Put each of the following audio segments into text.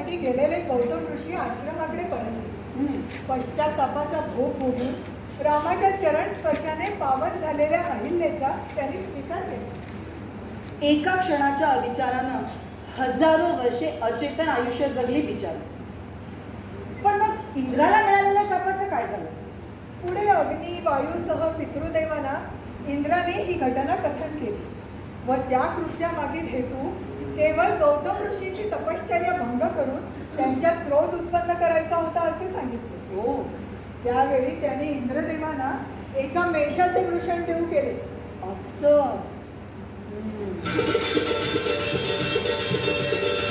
तपस्येसाठी गेलेले गौतम ऋषी आश्रमाकडे परतले. पश्चातापाचा भोग भोगून रामाच्या चरण स्पर्शाने पावन झालेल्या अहिल्याचा त्यांनी स्वीकार केला. एका क्षणाच्या अविचारानं हजारो वर्षे अचेतन आयुष्य जगली बिचारी. पण मग इंद्राला मिळालेल्या शापाचं काय झालं? पुढे अग्नी वायूसह पितृदेवांना इंद्राने ही घटना कथन केली व त्या कृत्यामागील हेतू केवळ गौतम ऋषींची तपश्चर्या भंग करून त्यांच्यात क्रोध उत्पन्न करायचा होता असे सांगितले. हो. त्यावेळी त्यांनी इंद्रदेवांना एका मेषाचे वृषण देऊ केले. असं.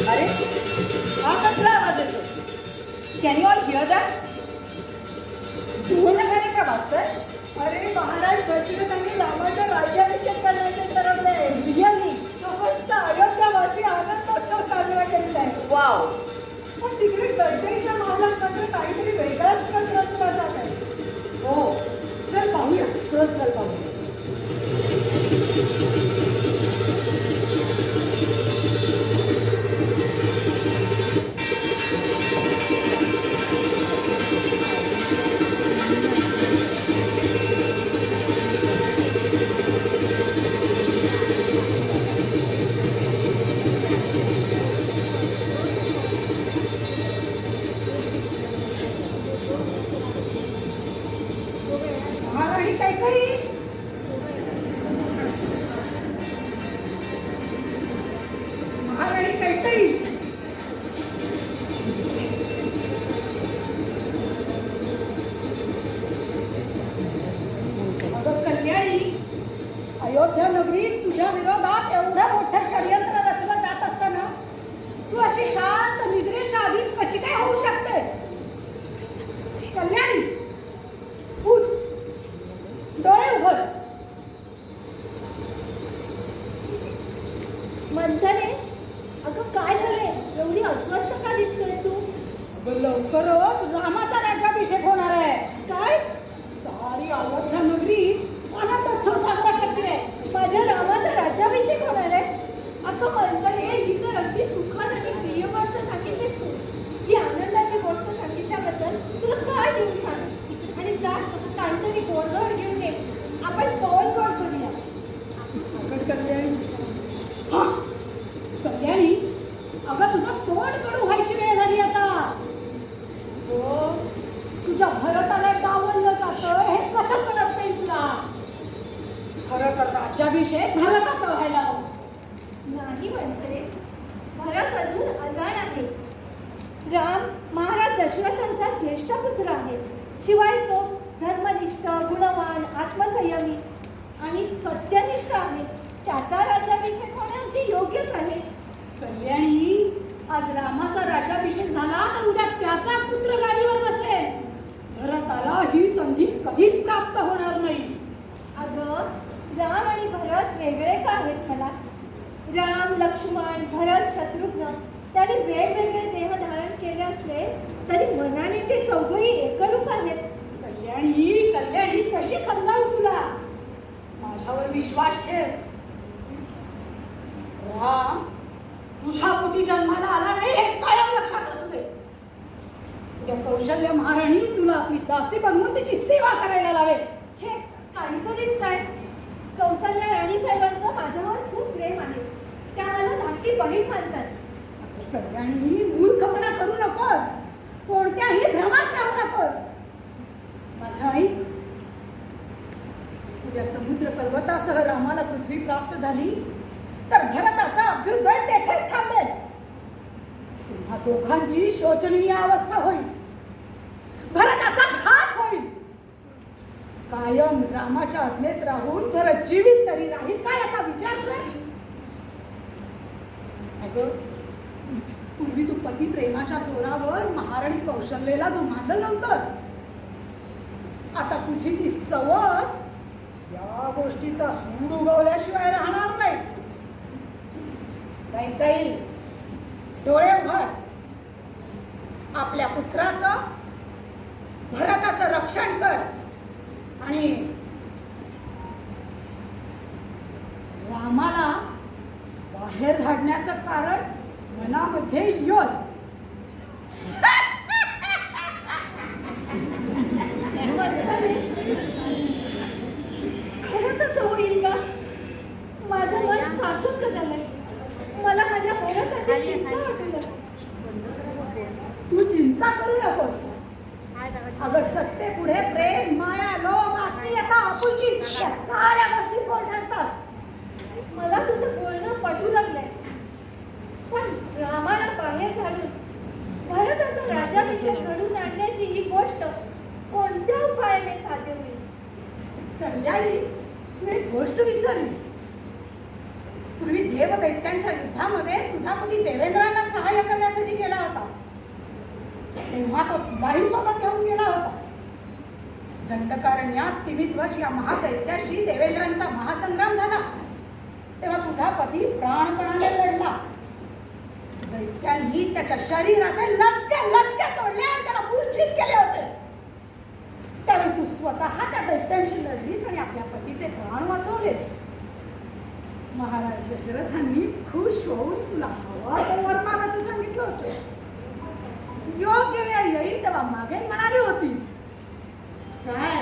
अरे हा कसला आवाज येतो? Can you all hear that? धुवनघाने का वाजतंय? अरे महाराज दशरथांनी रामाचा राज्याभिषेक करण्याचे ठरवले. रिअली? समस्त अयोध्यावासी आनंदोत्सव साजरा करीत आहे. वाव. पण तिकडे कैकेयीच्या महालात मात्र काहीतरी वेगळाच प्रकार सुरू जात आहे. हो. चल पाहूया. चल पाहूया. महाराणी कैकेयी, महाराणी कैकेयी, अगं कल्याणी, अयोध्या नगरीत तुझ्या विरोधात एवढं मोठं षडयंत्र रचलं जात असताना तू अशी शांत निद्रेच्या आधी कशी काय होऊ शकतेस? कल्याणी, उठ, डोळे उघड. मंथने, अगं काय झालंय? एवढी अस्वस्थ का दिसतोय तू? अगं लवकरच रामाचा राज्याभिषेक होणार आहे. काय? सारी अयोध्या नगरी आनंदोत्सव साजरा करते. माझ्या रामाचा राज्याभिषेक होणार आहे? अगं मंथने, ही तर अगदी सुखात आणि प्रिय गोष्ट सांगितलीस तू. ही आनंदाची गोष्ट सांगितल्याबद्दल तुला काय देऊ सांग. आणि जा काहीतरी गोडधोड घेऊन ये. आपण गोड गोड करूया. अगं कल्याणी, कल्याणी, अगं तुझं तोंड कडू व्हायची वेळ झाली आता. हो, तुझ्या भरताला डावललं जातं हे कसं कळत नाही तुला? खरं तर राज्याभिषेक भरताचा व्हायला हवा. नाही मंथने, भरत अजून अजाण आहे. राम महाराज दशरथांचा ज्येष्ठ पुत्र आहे. शिवाय तो धर्मनिष्ठ, गुणवान, आत्मसंयमी आणि सत्यनिष्ठ आहे. त्याचा राज्याभिषेक होणे अगदी योग्यच आहे. कल्याणी, आज रामाचा राज्याभिषेक झाला तर उद्या त्याचाच पुत्र गादीवर बसेल. भरताला ही संधी कधीच प्राप्त होणार नाही. अगं, राम आणि भरत वेगळे का आहेत मला? राम, लक्ष्मण, भरत, शत्रुघ्न त्यांनी वेगवेगळे देह धारण केले असले तरी मनाने ते चौघही एकरूप आहेत. कल्याणी, कल्याणी, कशी समजावू तुला? माझ्यावर विश्वास ठेव. राम तुझ्या पोटी जन्माला आला नाही हे कायम लक्षात असू दे. उद्या कौशल्य महाराणी तुला आपली दासी बनवून तिची सेवा करायला लावेल. छे, काहीतरीच काय. कौशल्य राणी साहेबांचं माझ्यावर खूप प्रेम आहे. त्या मला धाकटी बहीण मानतात. कल्याणी, मूर्खपणा करू नकोस. कोणत्याही भ्रमात राहू नकोस. माझा आई, उद्या समुद्र पर्वतासह रामाला पृथ्वी प्राप्त झाली तर भरताचा अभ्युदय तेथेच थांबेल. तुम्हा दोघांची शोचनीय अवस्था होईल. भरताचा घात होईल. कायम रामाच्या आज्ञेत राहून भरत जीवित तरी राहील का याचा विचार कर. अगं, पूर्वी तू पती प्रेमाच्या जोरावर महाराणी कौशल्येला जुमानलं नव्हतंस. आता तुझी ती सवय या गोष्टीचा सूड उगवल्याशिवाय राहणार नाही. काही डोळे उघड. आपल्या पुत्राचं, भरताचं रक्षण कर आणि रामाला बाहेर धाडण्याचं कारण मनामध्ये योज. चिंता करू नकोस. अगं सत्तेपुढे प्रेम, माया, लोभ, आत्मीयता, आपुलकी या साऱ्या गोष्टी पोट ठरतात. मला तुझं बोलणं पटू लागलंय, पण रामाला बाहेर काढून भरताचा राज्याभिषेक घडून आणण्याची ही गोष्ट कोणत्या उपायाने साध्य होईल? कल्याणी, तू एक गोष्ट विसरलीस. पूर्वी देवदैत्यांच्या युद्धामध्ये तुझा पती देवेंद्रांना सहाय्य करण्यासाठी गेला होता. तेव्हा तो तुलाही सोबत घेऊन गेला होता. दंडकारण्यात तिमिध्वज या महादैत्याशी देवेंद्रांचा महासंग्राम झाला. तेव्हा तुझा पती प्राणपणाने लढला. दैत्यांनी त्याच्या शरीराचे लचके तोडले आणि त्याला मूर्छित केले होते. त्यावेळी तू स्वतः त्या दैत्यांशी लढलीस आणि आपल्या पतीचे प्राण वाचवलेस. महाराज दशरथांनी खुश होऊन तुला हवा तो वर मागायचं सांगितलं होतं. योग्य वेळ येईल तेव्हा मागे म्हणाली होतीस. काय